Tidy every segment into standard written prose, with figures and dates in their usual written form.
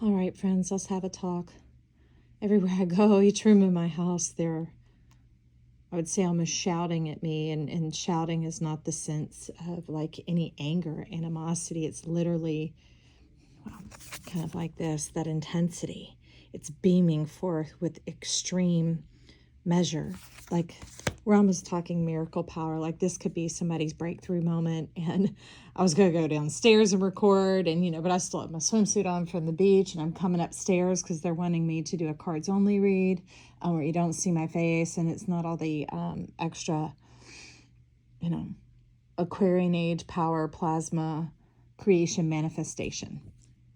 All right, friends, let's have a talk. Everywhere I go, each room in my house, I would say, almost shouting at me. And shouting is not the sense of like any anger, animosity. It's literally kind of like this, that intensity. It's beaming forth with extreme measure. Like, we're almost talking miracle power. Like, this could be somebody's breakthrough moment. And I was going to go downstairs and record, and but I still have my swimsuit on from the beach, and I'm coming upstairs because they're wanting me to do a cards only read, where you don't see my face and it's not all the extra, Aquarian age power, plasma, creation, manifestation.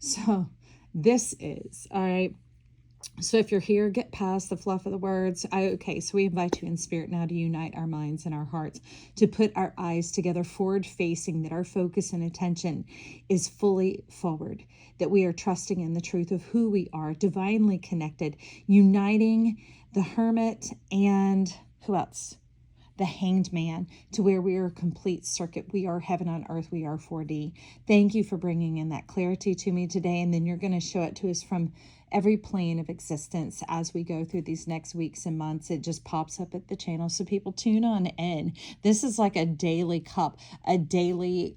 So this is, all right. So if you're here, get past the fluff of the words. So we invite you in spirit now to unite our minds and our hearts, to put our eyes together, forward facing, that our focus and attention is fully forward, that we are trusting in the truth of who we are, divinely connected, uniting the hermit and who else? The hanged man, to where we are a complete circuit. We are heaven on earth. We are 4D. Thank you for bringing in that clarity to me today. And then you're going to show it to us from every plane of existence as we go through these next weeks and months. It just pops up at the channel. So people, tune on in. This is like a daily cup, a daily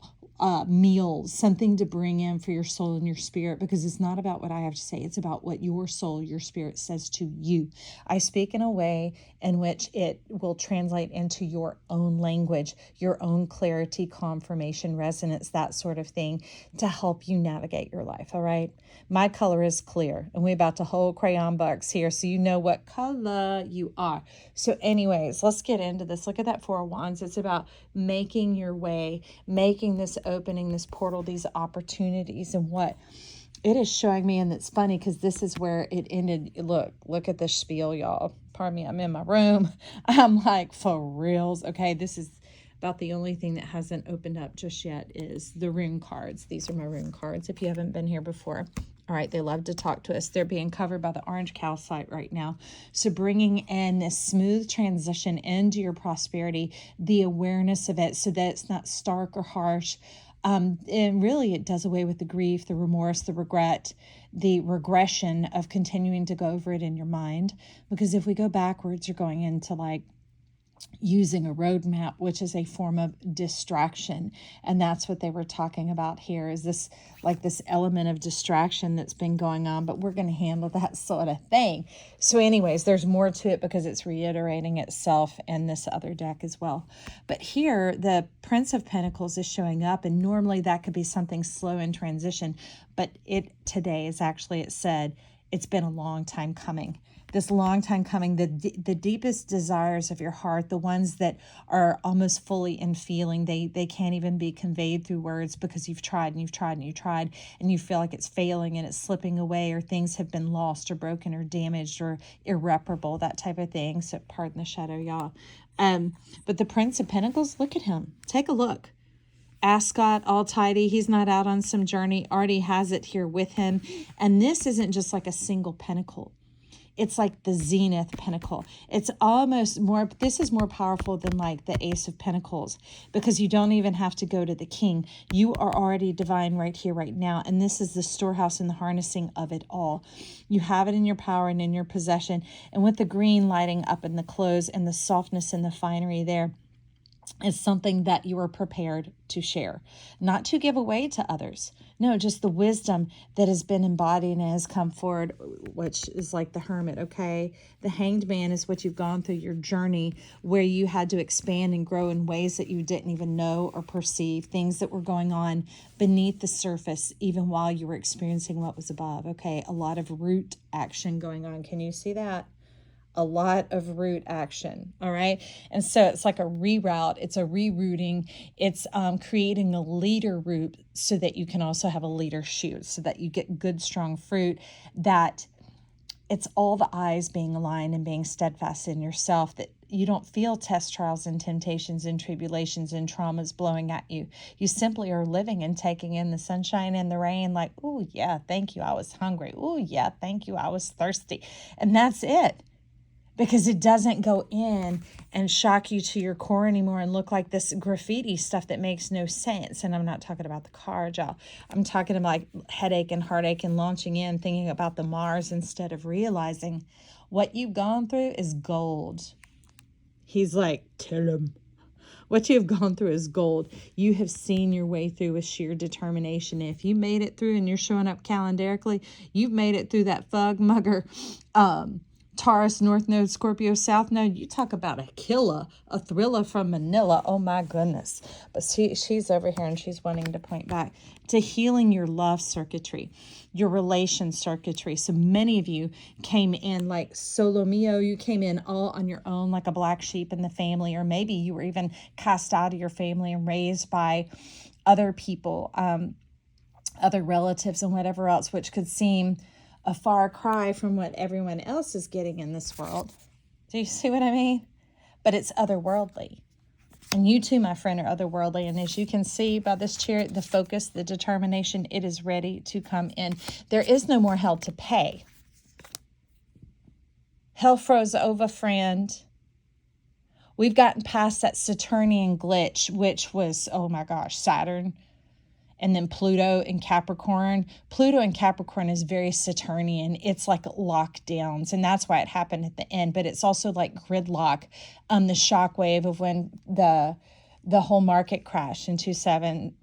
meals, something to bring in for your soul and your spirit, because it's not about what I have to say. It's about what your soul, your spirit says to you. I speak in a way in which it will translate into your own language, your own clarity, confirmation, resonance, that sort of thing, to help you navigate your life. All right. My color is clear, and we're about to hold crayon box here so you know what color you are. So anyways, let's get into this. Look at that Four of Wands. It's about making your way, making this opening, this portal, these opportunities, and what it is showing me. And it's funny because this is where it ended. Look at this spiel, y'all. Pardon me, I'm in my room. I'm like, for reals. Okay, this is about the only thing that hasn't opened up just yet is the rune cards. These are my rune cards if you haven't been here before. All right, they love to talk to us. They're being covered by the orange calcite right now. So bringing in this smooth transition into your prosperity, the awareness of it so that it's not stark or harsh. And really, it does away with the grief, the remorse, the regret, the regression of continuing to go over it in your mind. Because if we go backwards, you're going into like using a roadmap, which is a form of distraction. And that's what they were talking about here, is this like this element of distraction that's been going on, but we're going to handle that sort of thing. So anyways, there's more to it because it's reiterating itself in this other deck as well. But here, the Prince of Pentacles is showing up, and normally that could be something slow in transition, but today is actually, it said, it's been a long time coming. This long time coming, the deepest desires of your heart, the ones that are almost fully in feeling, they can't even be conveyed through words because you've tried and you've tried and you've tried, and you feel like it's failing and it's slipping away, or things have been lost or broken or damaged or irreparable, that type of thing. So pardon the shadow, y'all. But the Prince of Pentacles, look at him. Take a look. Ascot, all tidy. He's not out on some journey, already has it here with him. And this isn't just like a single pentacle. It's like the zenith pentacle. It's almost more, this is more powerful than like the Ace of Pentacles, because you don't even have to go to the king. You are already divine right here, right now. And this is the storehouse and the harnessing of it all. You have it in your power and in your possession. And with the green lighting up in the clothes and the softness and the finery there, is something that you are prepared to share, not to give away to others. No, just the wisdom that has been embodied and has come forward, which is like the hermit, okay? The hanged man is what you've gone through, your journey where you had to expand and grow in ways that you didn't even know or perceive, things that were going on beneath the surface, even while you were experiencing what was above, okay? A lot of root action going on. Can you see that? A lot of root action. All right. And so it's like a reroute. It's a rerouting. It's creating a leader root so that you can also have a leader shoot, so that you get good, strong fruit, that it's all the eyes being aligned and being steadfast in yourself, that you don't feel test, trials, and temptations and tribulations and traumas blowing at you. You simply are living and taking in the sunshine and the rain like, oh, yeah, thank you. I was hungry. Oh, yeah, thank you. I was thirsty. And that's it. because it doesn't go in and shock you to your core anymore and look like this graffiti stuff that makes no sense. And I'm not talking about the card, y'all. I'm talking about like headache and heartache and launching in, thinking about the Mars instead of realizing what you've gone through is gold. He's like, tell him. What you have gone through is gold. You have seen your way through with sheer determination. If you made it through and you're showing up calendarically, you've made it through that fug mugger, Taurus, North Node, Scorpio, South Node. You talk about a killer, a thriller from Manila. Oh my goodness. But she's over here and she's wanting to point back to healing your love circuitry, your relation circuitry. So many of you came in like solo mio. You came in all on your own like a black sheep in the family, or maybe you were even cast out of your family and raised by other people, other relatives and whatever else, which could seem a far cry from what everyone else is getting in this world. Do you see what I mean? But it's otherworldly. And you too, my friend, are otherworldly. And as you can see by this chariot, the focus, the determination, it is ready to come in. There is no more hell to pay. Hell froze over, friend. We've gotten past that Saturnian glitch, which was, oh my gosh, Saturn. And then Pluto and Capricorn. Pluto and Capricorn is very Saturnian. It's like lockdowns, and that's why it happened at the end. But it's also like gridlock, the shockwave of when the whole market crashed in 2007,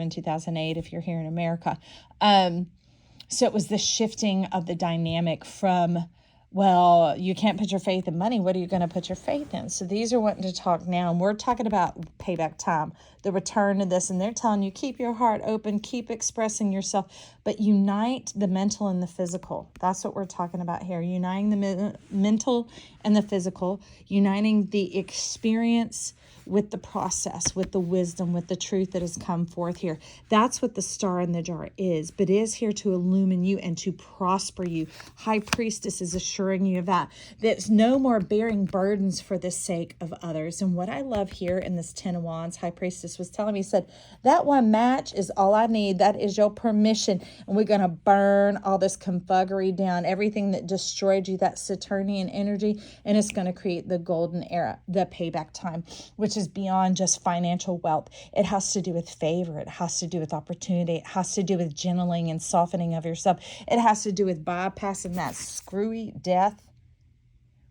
2008, if you're here in America. So it was the shifting of the dynamic from, well, you can't put your faith in money. What are you going to put your faith in? So these are wanting to talk now. And we're talking about payback time, the return to this. And they're telling you, keep your heart open, keep expressing yourself, but unite the mental and the physical. That's what we're talking about here. Uniting the mental and the physical, uniting the experience with the process, with the wisdom, with the truth that has come forth here. That's what the star in the jar is, but it is here to illumine you and to prosper you. High Priestess is assuring you of that. There's no more bearing burdens for the sake of others. And what I love here in this 10 of Wands, High Priestess was telling me, said, that one match is all I need. That is your permission. And we're going to burn all this confuggery down, everything that destroyed you, that Saturnian energy, and it's going to create the golden era, the payback time, which is beyond just financial wealth. It has to do with favor. It has to do with opportunity. It has to do with gentling and softening of yourself. It has to do with bypassing that screwy death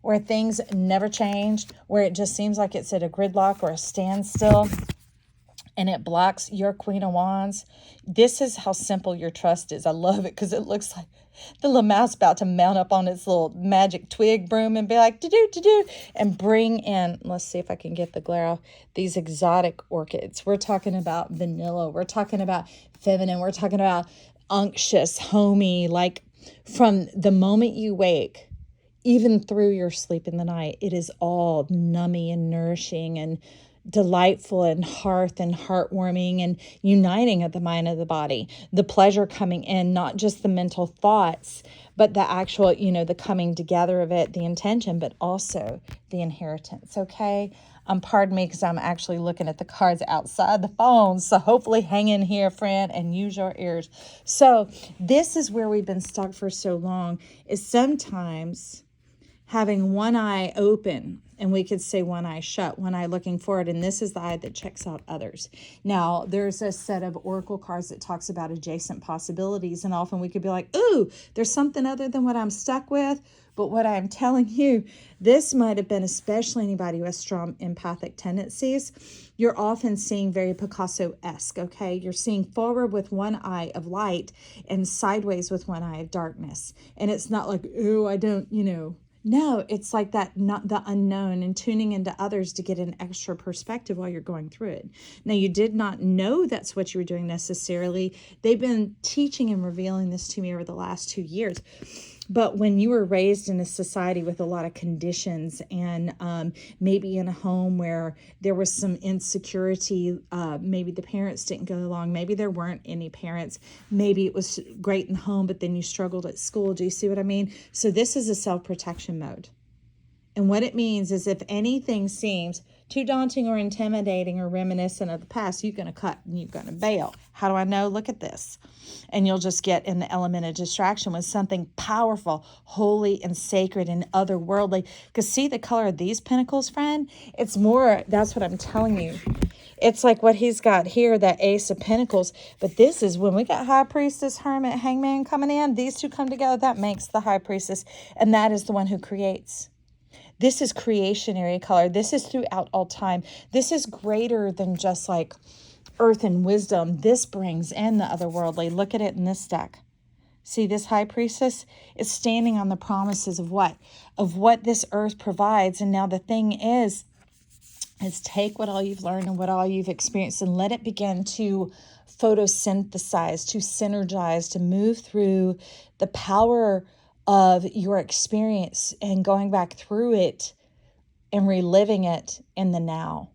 where things never change, where it just seems like it's at a gridlock or a standstill and it blocks your Queen of Wands. This is how simple your trust is. I love it because it looks like the little mouse about to mount up on its little magic twig broom and be like, to-do, and bring in, let's see if I can get the glare off, these exotic orchids. We're talking about vanilla. We're talking about feminine. We're talking about unctuous, homey, like from the moment you wake, even through your sleep in the night, it is all nummy and nourishing and delightful and hearth and heartwarming and uniting of the mind and the body. The pleasure coming in, not just the mental thoughts, but the actual, the coming together of it, the intention, but also the inheritance. Okay. Pardon me, because I'm actually looking at the cards outside the phone. So hopefully hang in here, friend, and use your ears. So this is where we've been stuck for so long, is sometimes having one eye open, and we could say one eye shut, one eye looking forward, and this is the eye that checks out others. Now, there's a set of oracle cards that talks about adjacent possibilities, and often we could be like, ooh, there's something other than what I'm stuck with. But what I'm telling you, this might have been, especially anybody who has strong empathic tendencies, you're often seeing very Picasso-esque, okay? You're seeing forward with one eye of light and sideways with one eye of darkness. And it's not like, ooh, I don't, No, it's like that, not the unknown, and tuning into others to get an extra perspective while you're going through it. Now, you did not know that's what you were doing necessarily. They've been teaching and revealing this to me over the last 2 years. But when you were raised in a society with a lot of conditions and maybe in a home where there was some insecurity, maybe the parents didn't go along, maybe there weren't any parents, maybe it was great in the home, but then you struggled at school. Do you see what I mean? So this is a self-protection mode. And what it means is if anything seems too daunting or intimidating or reminiscent of the past, you're going to cut and you're going to bail. How do I know? Look at this. And you'll just get in the element of distraction with something powerful, holy and sacred and otherworldly. Because see the color of these pentacles, friend? It's more, that's what I'm telling you. It's like what he's got here, that Ace of Pentacles. But this is when we got High Priestess, Hermit, Hangman coming in. These two come together. That makes the High Priestess. And that is the one who creates. This is creationary color. This is throughout all time. This is greater than just like earth and wisdom. This brings in the otherworldly. Look at it in this deck. See, this High Priestess is standing on the promises of what? Of what this earth provides. And now the thing is take what all you've learned and what all you've experienced and let it begin to photosynthesize, to synergize, to move through the power of your experience and going back through it and reliving it in the now.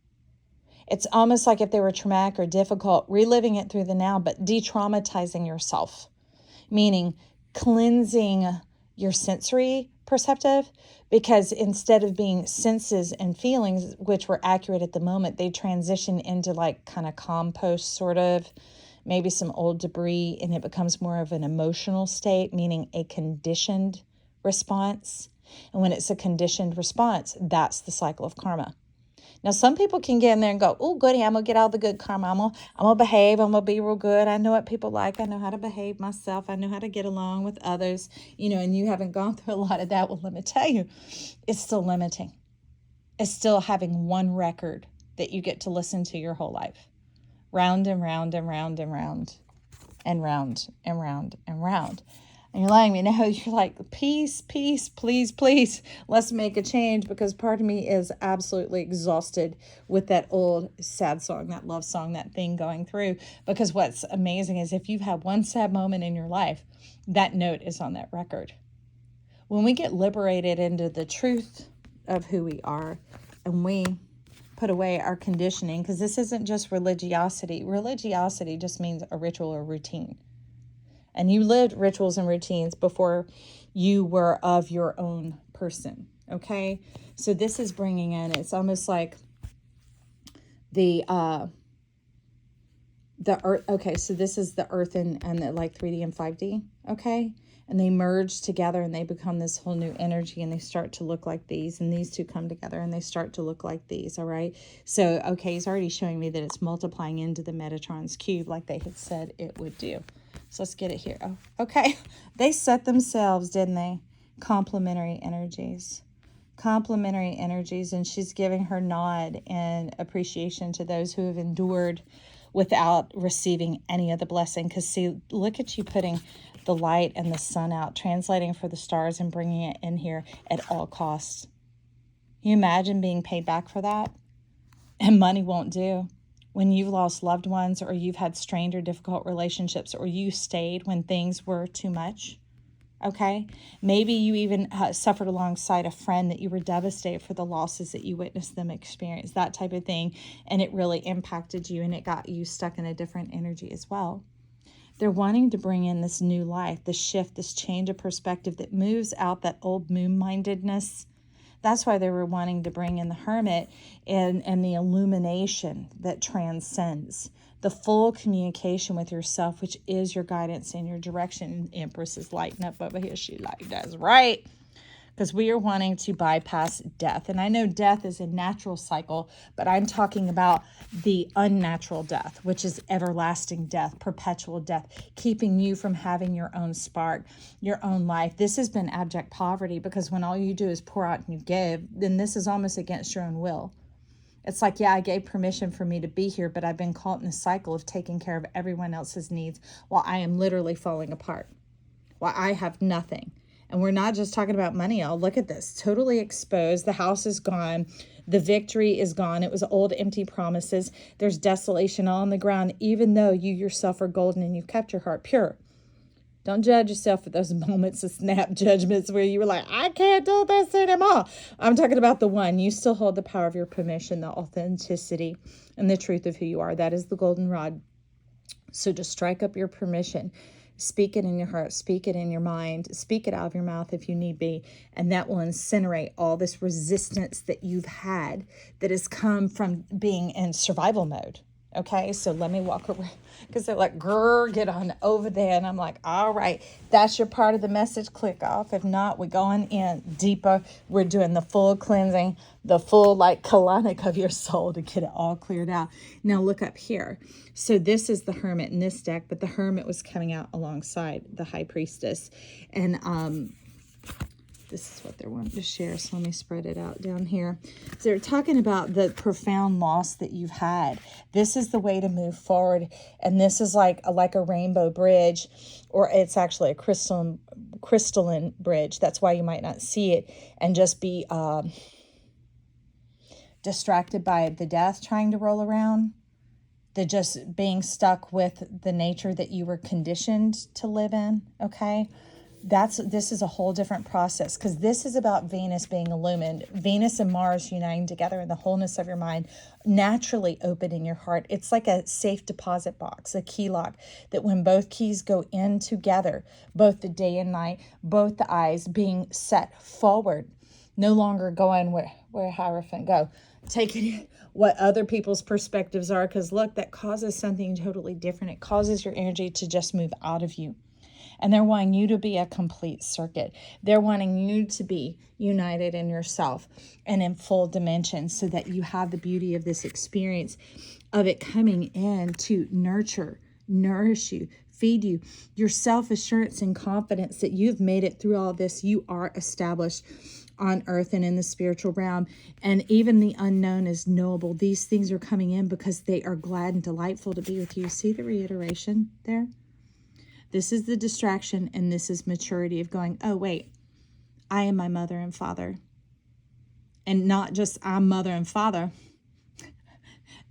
It's almost like if they were traumatic or difficult, reliving it through the now, but de-traumatizing yourself, meaning cleansing your sensory perceptive, because instead of being senses and feelings, which were accurate at the moment, they transition into like kind of compost sort of, maybe some old debris, and it becomes more of an emotional state, meaning a conditioned response. And when it's a conditioned response, that's the cycle of karma. Now, some people can get in there and go, oh, goody, I'm going to get all the good karma. I'm going to behave. I'm going to be real good. I know what people like. I know how to behave myself. I know how to get along with others, and you haven't gone through a lot of that. Well, let me tell you, it's still limiting. It's still having one record that you get to listen to your whole life. Round and round and round and round and round and round and round. And you're letting me know, you're like, peace, peace, please, please, let's make a change, because part of me is absolutely exhausted with that old sad song, that love song, that thing going through. Because what's amazing is if you've had one sad moment in your life, that note is on that record. When we get liberated into the truth of who we are and we put away our conditioning, because this isn't just religiosity. Religiosity just means a ritual or routine. And you lived rituals and routines before you were of your own person, okay? So this is bringing in, it's almost like the earth. Okay, so this is the earth and the like 3D and 5D, okay? And they merge together and they become this whole new energy, and they start to look like these, and these two come together and they start to look like these, all right? So, okay, he's already showing me that it's multiplying into the Metatron's cube like they had said it would do. So let's get it here. Oh, okay. They set themselves, didn't they? Complementary energies. Complementary energies. And she's giving her nod and appreciation to those who have endured without receiving any of the blessing. Because see, look at you putting the light and the sun out, translating for the stars and bringing it in here at all costs. Can you imagine being paid back for that? And money won't do. When you've lost loved ones, or you've had strained or difficult relationships, or you stayed when things were too much, okay? Maybe you even suffered alongside a friend that you were devastated for the losses that you witnessed them experience, that type of thing, and it really impacted you and it got you stuck in a different energy as well. They're wanting to bring in this new life, this shift, this change of perspective that moves out that old moon-mindedness. That's why they were wanting to bring in the Hermit and the illumination that transcends, the full communication with yourself, which is your guidance and your direction. Empress is lighting up over here. She like, that's right. Because we are wanting to bypass death. And I know death is a natural cycle, but I'm talking about the unnatural death, which is everlasting death, perpetual death, keeping you from having your own spark, your own life. This has been abject poverty, because when all you do is pour out and you give, then this is almost against your own will. It's like, yeah, I gave permission for me to be here, but I've been caught in the cycle of taking care of everyone else's needs while I am literally falling apart, while I have nothing. And we're not just talking about money, y'all. Look at this. Totally exposed. The house is gone. The victory is gone. It was old, empty promises. There's desolation all on the ground, even though you yourself are golden and you've kept your heart pure. Don't judge yourself for those moments of snap judgments where you were like, I can't do this anymore. I'm talking about the one. You still hold the power of your permission, the authenticity, and the truth of who you are. That is the golden rod. So just strike up your permission. Speak it in your heart, speak it in your mind, speak it out of your mouth if you need be. And that will incinerate all this resistance that you've had that has come from being in survival mode. Okay, so let me walk around because they're like, grr, get on over there. And I'm like, all right, that's your part of the message. Click off. If not, we're going in deeper. We're doing the full cleansing, the full like colonic of your soul to get it all cleared out. Now look up here. So this is the Hermit in this deck, but the Hermit was coming out alongside the High Priestess. And this is what they're wanting to share. So let me spread it out down here. So they're talking about the profound loss that you've had. This is the way to move forward. And this is like a rainbow bridge, or it's actually a crystalline bridge. That's why you might not see it and just be distracted by the death trying to roll around. The just being stuck with the nature that you were conditioned to live in. Okay. This is a whole different process, because this is about Venus being illumined, Venus and Mars uniting together in the wholeness of your mind, naturally opening your heart. It's like a safe deposit box, a key lock, that when both keys go in together, both the day and night, both the eyes being set forward, no longer going where Hierophant go, taking what other people's perspectives are, because look, that causes something totally different. It causes your energy to just move out of you. And they're wanting you to be a complete circuit. They're wanting you to be united in yourself and in full dimension, so that you have the beauty of this experience of it coming in to nurture, nourish you, feed you. Your self-assurance and confidence that you've made it through all this. You are established on earth and in the spiritual realm. And even the unknown is knowable. These things are coming in because they are glad and delightful to be with you. See the reiteration there? This is the distraction, and this is maturity of going, oh, wait, I am my mother and father. And not just I'm mother and father.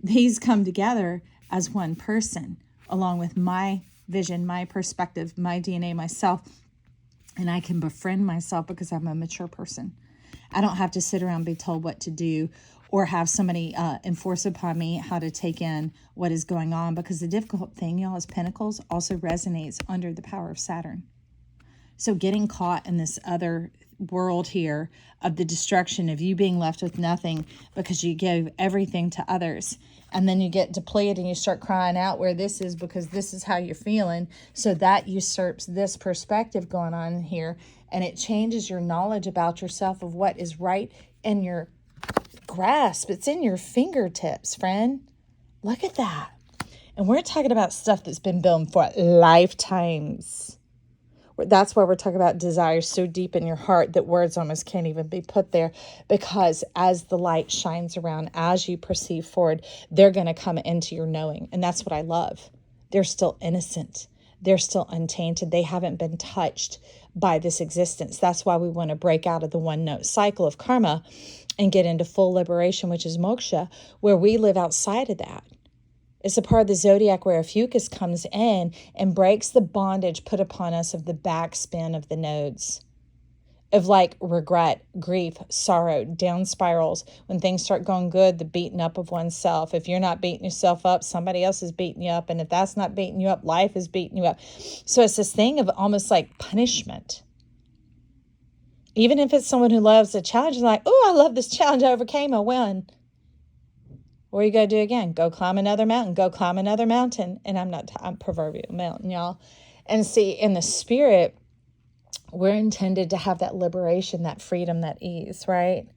These come together as one person, along with my vision, my perspective, my DNA, myself. And I can befriend myself because I'm a mature person. I don't have to sit around and be told what to do, or have somebody enforce upon me how to take in what is going on. Because the difficult thing, y'all, is Pentacles also resonates under the power of Saturn. So getting caught in this other world here of the destruction of you being left with nothing because you gave everything to others. And then you get depleted and you start crying out where this is, because this is how you're feeling. So that usurps this perspective going on here. And it changes your knowledge about yourself of what is right in your grasp. It's in your fingertips, friend. Look at that. And we're talking about stuff that's been built for lifetimes. That's why we're talking about desires so deep in your heart that words almost can't even be put there, because as the light shines around, as you perceive forward, they're going to come into your knowing. And that's what I love. They're still innocent. They're still untainted. They haven't been touched by this existence. That's why we want to break out of the one-note cycle of karma and get into full liberation, which is moksha, where we live outside of that. It's a part of the zodiac where Ophiuchus comes in and breaks the bondage put upon us of the backspin of the nodes, of like regret, grief, sorrow, down spirals. When things start going good, the beating up of oneself. If you're not beating yourself up, somebody else is beating you up. And if that's not beating you up, life is beating you up. So it's this thing of almost like punishment. Even if it's someone who loves a challenge, you're like, oh, I love this challenge. I overcame, I won. What are you going to do again? Go climb another mountain. Go climb another mountain. And I'm proverbial mountain, y'all. And see, in the spirit, we're intended to have that liberation, that freedom, that ease, right?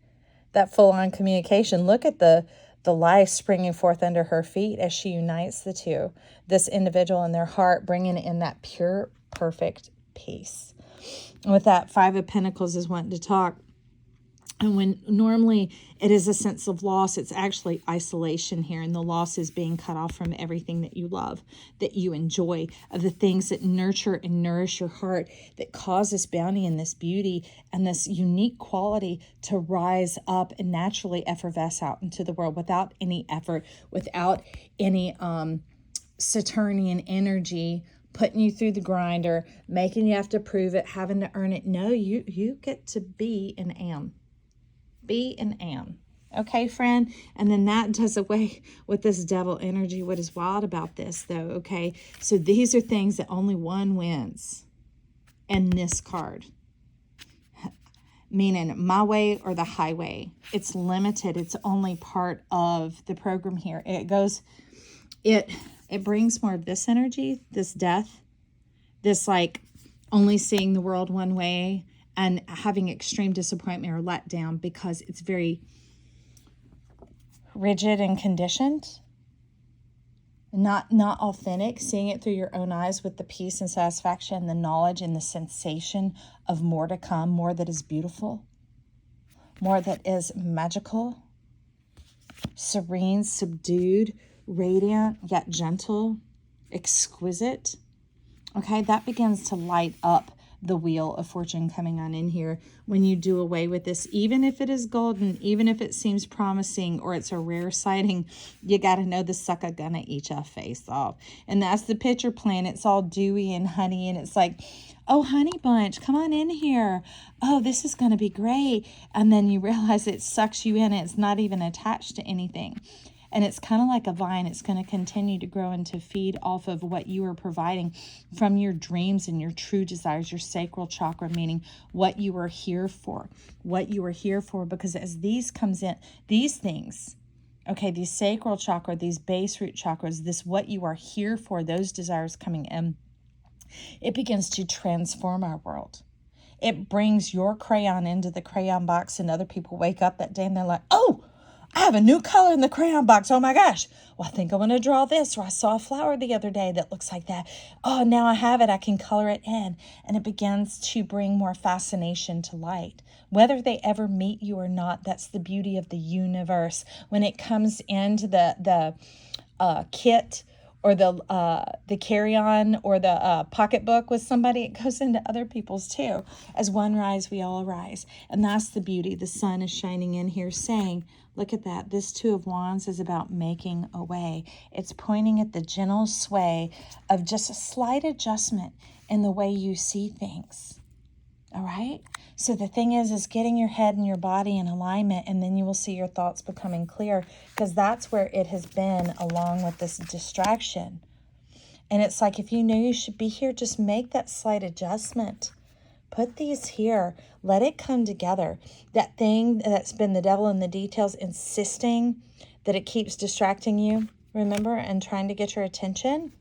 That full-on communication. Look at the life springing forth under her feet as she unites the two. This individual and their heart, bringing in that pure, perfect peace. And with that, Five of Pentacles is wanting to talk. And when normally it is a sense of loss, it's actually isolation here. And the loss is being cut off from everything that you love, that you enjoy, of the things that nurture and nourish your heart, that cause this bounty and this beauty and this unique quality to rise up and naturally effervesce out into the world without any effort, without any Saturnian energy putting you through the grinder, making you have to prove it, having to earn it. No, you get to be and am. Be and am, Okay, friend? And then that does away with this devil energy. What is wild about this, though, okay? So these are things that only one wins in this card. Meaning my way or the highway. It's limited. It's only part of the program here. It goes, it brings more of this energy, this death, this like only seeing the world one way and having extreme disappointment or letdown because it's very rigid and conditioned, not authentic, seeing it through your own eyes with the peace and satisfaction, the knowledge and the sensation of more to come, more that is beautiful, more that is magical, serene, subdued, radiant, yet gentle, exquisite. Okay, that begins to light up the wheel of fortune coming on in here when you do away with this. Even if it is golden, even if it seems promising or it's a rare sighting, you got to know the sucker gonna eat your face off. And that's the picture plan. It's all dewy and honey, and it's like, oh, honey bunch, come on in here. Oh, this is going to be great. And then you realize it sucks you in. It's not even attached to anything. And it's kind of like a vine. It's going to continue to grow and to feed off of what you are providing from your dreams and your true desires, your sacral chakra, meaning what you are here for, because as these comes in, these things, okay, these sacral chakra, these base root chakras, this what you are here for, those desires coming in, it begins to transform our world. It brings your crayon into the crayon box, and other people wake up that day and they're like, oh, I have a new color in the crayon box. Oh my gosh. Well, I think I'm going to draw this. Or I saw a flower the other day that looks like that. Oh, now I have it. I can color it in. And it begins to bring more fascination to light. Whether they ever meet you or not, that's the beauty of the universe. When it comes into the kit or the carry-on or the pocketbook with somebody, it goes into other people's too. As one rise, we all rise. And that's the beauty. The sun is shining in here saying, look at that. This Two of Wands is about making a way. It's pointing at the gentle sway of just a slight adjustment in the way you see things. All right? So the thing is getting your head and your body in alignment, and then you will see your thoughts becoming clear, because that's where it has been along with this distraction. And it's like, if you know you should be here, just make that slight adjustment. Put these here. Let it come together. That thing that's been the devil in the details, insisting that it keeps distracting you, remember, and trying to get your attention.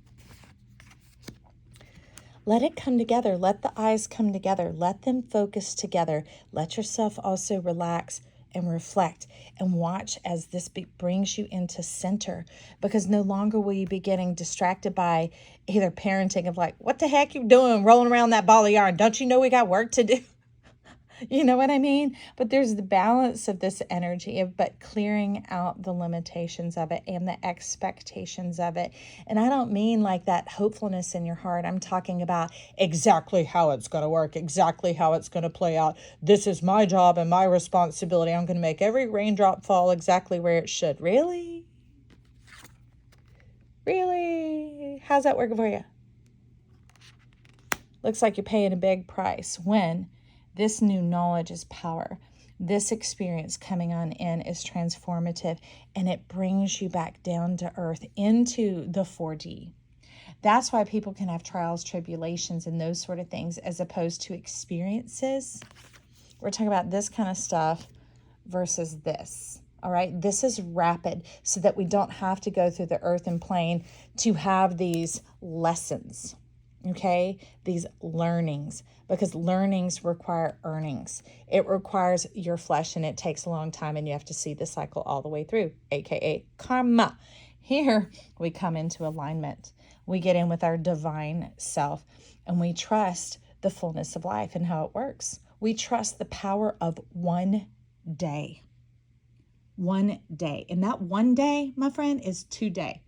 Let it come together. Let the eyes come together. Let them focus together. Let yourself also relax and reflect and watch as this brings you into center, because no longer will you be getting distracted by either parenting of like, what the heck you doing rolling around that ball of yarn? Don't you know we got work to do? You know what I mean? But there's the balance of this energy but clearing out the limitations of it and the expectations of it. And I don't mean like that hopefulness in your heart. I'm talking about exactly how it's going to work, exactly how it's going to play out. This is my job and my responsibility. I'm going to make every raindrop fall exactly where it should. Really? Really? How's that working for you? Looks like you're paying a big price when this new knowledge is power. This experience coming on in is transformative, and it brings you back down to earth into the 4D. That's why people can have trials, tribulations, and those sort of things as opposed to experiences. We're talking about this kind of stuff versus this. All right, this is rapid so that we don't have to go through the earth and plane to have these lessons. Okay, these learnings, because learnings require earnings. It requires your flesh, and it takes a long time, and you have to see the cycle all the way through, aka karma. Here we come into alignment. We get in with our divine self, and we trust the fullness of life and how it works. We trust the power of one day. One day. And that one day, my friend, is today.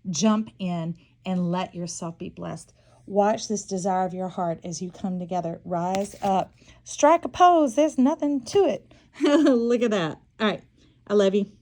Jump in and let yourself be blessed. Watch this desire of your heart as you come together. Rise up. Strike a pose. There's nothing to it. Look at that. All right. I love you.